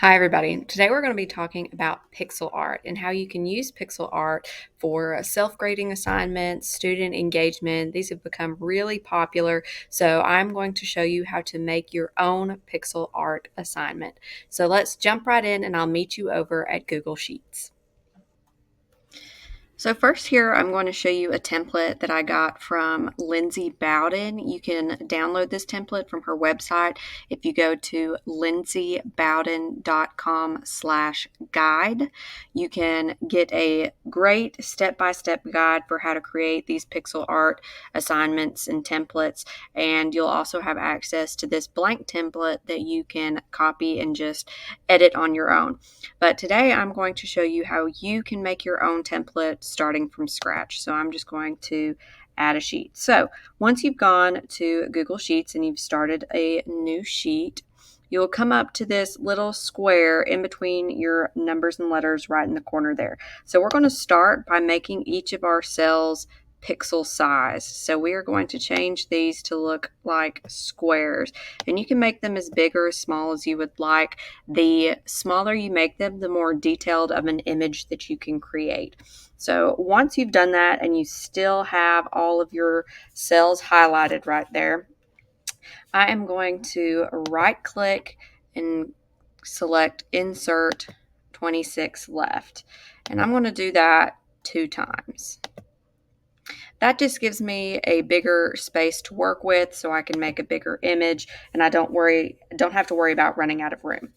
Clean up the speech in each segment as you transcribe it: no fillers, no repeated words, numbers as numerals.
Hi, everybody. Today we're going to be talking about pixel art and how you can use pixel art for self-grading assignments, student engagement. These have become really popular. So I'm going to show you how to make your own pixel art assignment. So let's jump right in and I'll meet you over at Google Sheets. So first here, I'm going to show you a template that I got from Lindsay Bowden. You can download this template from her website. If you go to lindsaybowden.com/guide, you can get a great step-by-step guide for how to create these pixel art assignments and templates. And you'll also have access to this blank template that you can copy and just edit on your own. But today I'm going to show you how you can make your own template starting from scratch. So I'm just going to add a sheet. So once you've gone to Google Sheets and you've started a new sheet, you'll come up to this little square in between your numbers and letters right in the corner there. So we're going to start by making each of our cells pixel size. So we are going to change these to look like squares, and you can make them as big or as small as you would like. The smaller you make them, the more detailed of an image that you can create. So once you've done that and you still have all of your cells highlighted right there, I am going to right click and select Insert 26 Left. And I'm going to do that 2 times. That just gives me a bigger space to work with so I can make a bigger image and I don't have to worry about running out of room.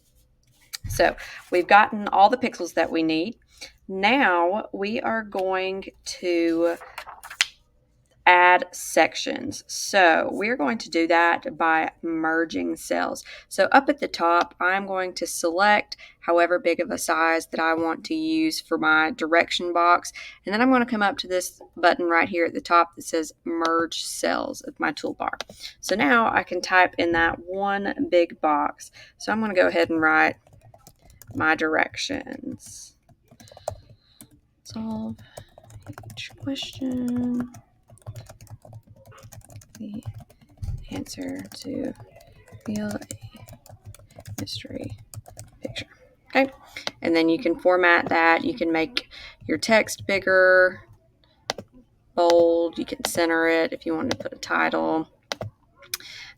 So we've gotten all the pixels that we need. Now we are going to add sections. So we're going to do that by merging cells. So up at the top, I'm going to select however big of a size that I want to use for my direction box. And then I'm going to come up to this button right here at the top that says merge cells of my toolbar. So now I can type in that one big box. So I'm going to go ahead and write my directions. Solve each question. The answer to reveal a mystery picture. Okay, and then you can format that. You can make your text bigger, bold. You can center it if you want to put a title.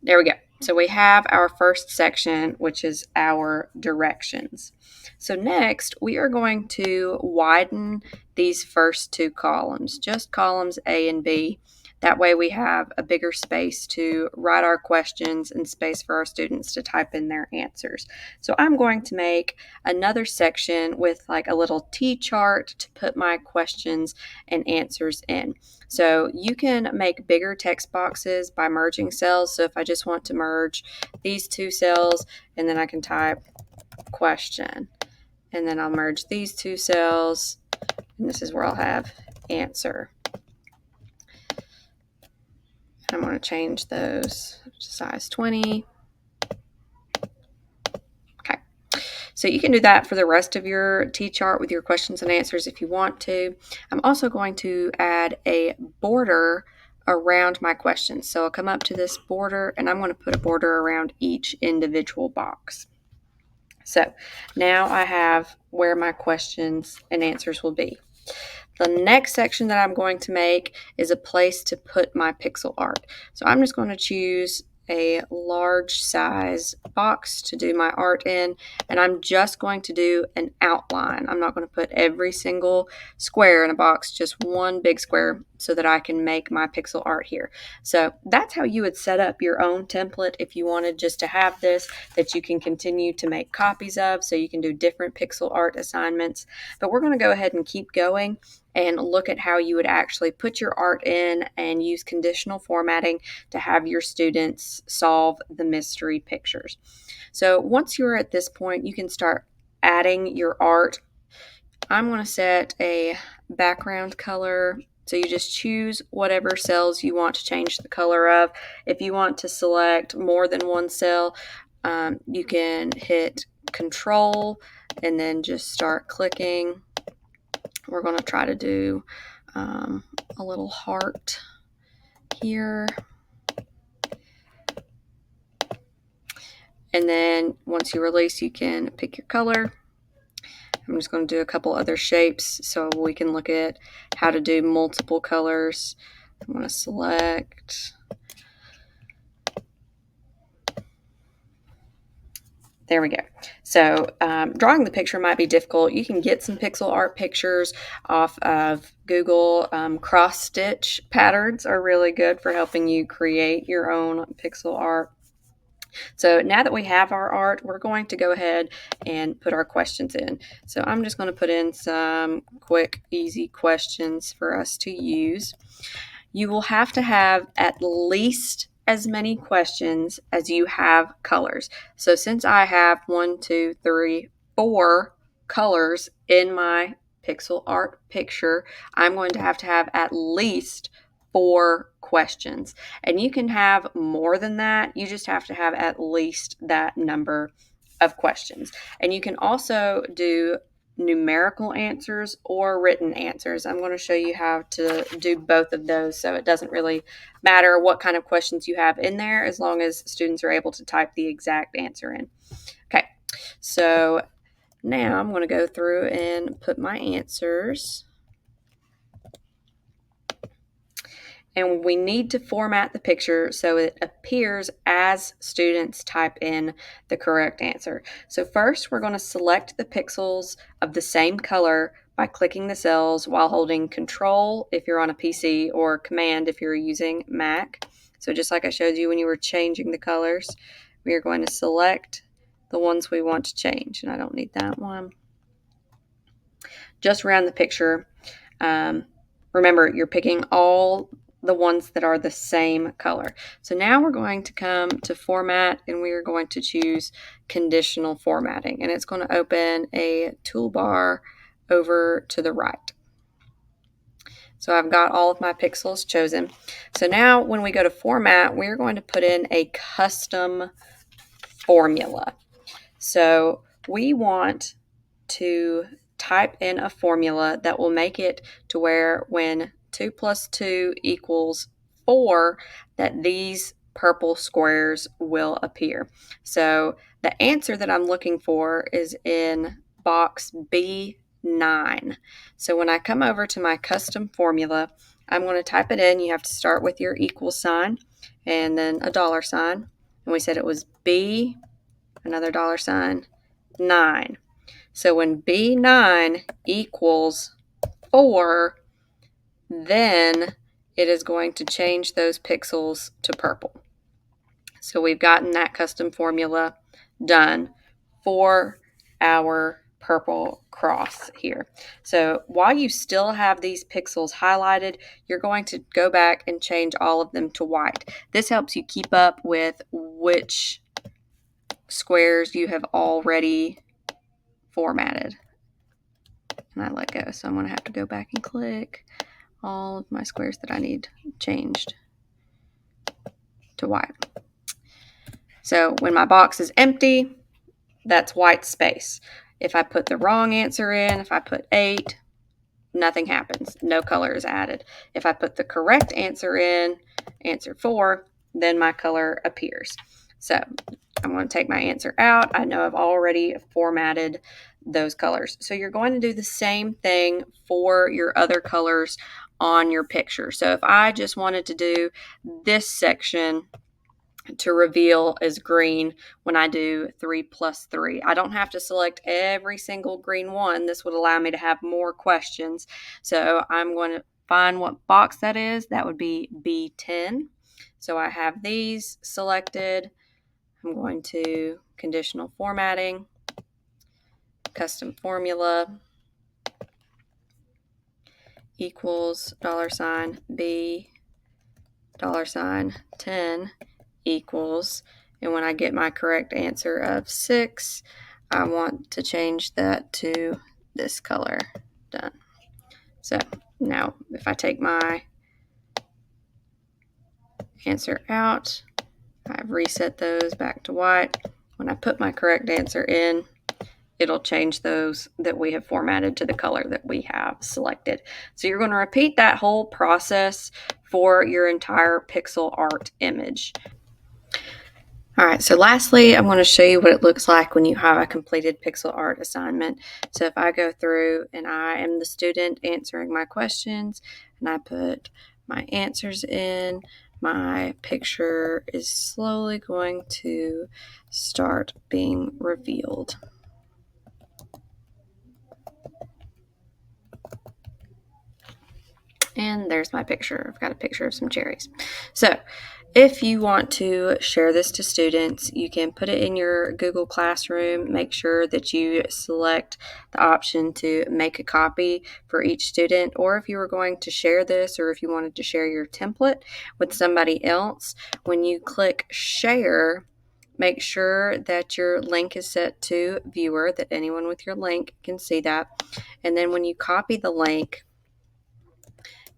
There we go. So we have our first section, which is our directions. So next, we are going to widen these first 2 columns, just columns A and B. That way we have a bigger space to write our questions and space for our students to type in their answers. So I'm going to make another section with like a little T-chart to put my questions and answers in. So you can make bigger text boxes by merging cells. So if I just want to merge these 2 cells, and then I can type question, and then I'll merge these 2 cells, and this is where I'll have answer. I'm going to change those to size 20. Okay. So you can do that for the rest of your T-chart with your questions and answers if you want to. I'm also going to add a border around my questions. So I'll come up to this border and I'm going to put a border around each individual box. So now I have where my questions and answers will be. The next section that I'm going to make is a place to put my pixel art. So I'm just going to choose a large size box to do my art in, and I'm just going to do an outline. I'm not going to put every single square in a box, just one big square so that I can make my pixel art here. So that's how you would set up your own template if you wanted just to have this that you can continue to make copies of, so you can do different pixel art assignments. But we're going to go ahead and keep going and look at how you would actually put your art in and use conditional formatting to have your students solve the mystery pictures. So once you're at this point, you can start adding your art. I'm going to set a background color. So you just choose whatever cells you want to change the color of. If you want to select more than one cell, you can hit Control and then just start clicking. We're going to try to do a little heart here. And then once you release, you can pick your color. I'm just going to do a couple other shapes so we can look at how to do multiple colors. I'm going to select. There we go. So drawing the picture might be difficult. You can get some pixel art pictures off of Google. Cross stitch patterns are really good for helping you create your own pixel art. So now that we have our art, we're going to go ahead and put our questions in. So I'm just going to put in some quick, easy questions for us to use. You will have to have at least as many questions as you have colors. So since I have 4 colors in my pixel art picture, I'm going to have at least 4 questions. And you can have more than that. You just have to have at least that number of questions. And you can also do numerical answers or written answers. I'm going to show you how to do both of those, so it doesn't really matter what kind of questions you have in there as long as students are able to type the exact answer in. Okay, so now I'm going to go through and put my answers. And we need to format the picture so it appears as students type in the correct answer. So first, we're going to select the pixels of the same color by clicking the cells while holding Control if you're on a PC or Command if you're using Mac. So just like I showed you when you were changing the colors, we are going to select the ones we want to change. And I don't need that one. Just around the picture. Remember, you're picking all the ones that are the same color. So now we're going to come to format and we are going to choose conditional formatting, and it's going to open a toolbar over to the right. So I've got all of my pixels chosen. So now when we go to format, we're going to put in a custom formula. So we want to type in a formula that will make it to where when 2 plus 2 equals 4, that these purple squares will appear. So the answer that I'm looking for is in box B9. So when I come over to my custom formula, I'm going to type it in. You have to start with your equal sign and then a dollar sign. And we said it was B, another dollar sign, 9. So when B9 equals 4, then it is going to change those pixels to purple. So we've gotten that custom formula done for our purple cross here. So while you still have these pixels highlighted, you're going to go back and change all of them to white. This helps you keep up with which squares you have already formatted. And I let go, so I'm going to have to go back and click all of my squares that I need changed to white. So when my box is empty, that's white space. If I put the wrong answer in, if I put 8, nothing happens. No color is added. If I put the correct answer in, answer 4, then my color appears. So I'm going to take my answer out. I know I've already formatted those colors. So you're going to do the same thing for your other colors on your picture. So if I just wanted to do this section to reveal as green when I do 3 plus 3, I don't have to select every single green one. This would allow me to have more questions. So I'm going to find what box that is. That would be B10. So I have these selected. I'm going to conditional formatting, custom formula equals $B $10 equals, and when I get my correct answer of 6, I want to change that to this color. Done. So now if I take my answer out, I've reset those back to white. When I put my correct answer in, it'll change those that we have formatted to the color that we have selected. So you're going to repeat that whole process for your entire pixel art image. All right, so lastly, I'm going to show you what it looks like when you have a completed pixel art assignment. So if I go through and I am the student answering my questions and I put my answers in, my picture is slowly going to start being revealed. And there's my picture. I've got a picture of some cherries. So if you want to share this to students, you can put it in your Google Classroom. Make sure that you select the option to make a copy for each student. Or if you were going to share this, or if you wanted to share your template with somebody else, when you click share, make sure that your link is set to viewer, that anyone with your link can see that. And then when you copy the link,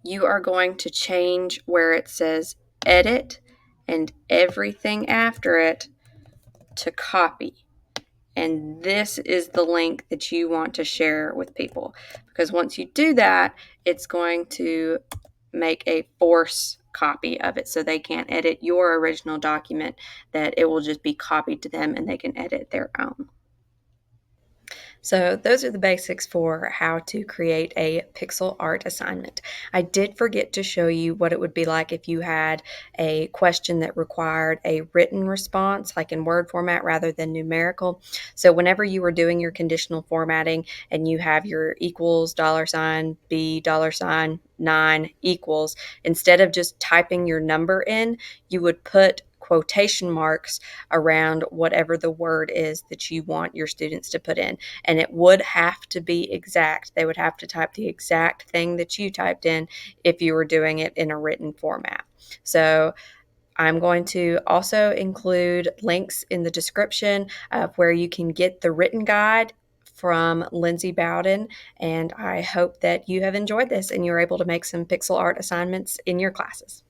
you are going to change where it says edit and everything after it to copy. And this is the link that you want to share with people, because once you do that, it's going to make a force copy of it so they can't edit your original document, that it will just be copied to them and they can edit their own. So those are the basics for how to create a pixel art assignment. I did forget to show you what it would be like if you had a question that required a written response, like in Word format rather than numerical. So whenever you were doing your conditional formatting and you have your equals, $B, $9 equals, instead of just typing your number in, you would put quotation marks around whatever the word is that you want your students to put in. And it would have to be exact. They would have to type the exact thing that you typed in if you were doing it in a written format. So I'm going to also include links in the description of where you can get the written guide from Lindsay Bowden. And I hope that you have enjoyed this and you're able to make some pixel art assignments in your classes.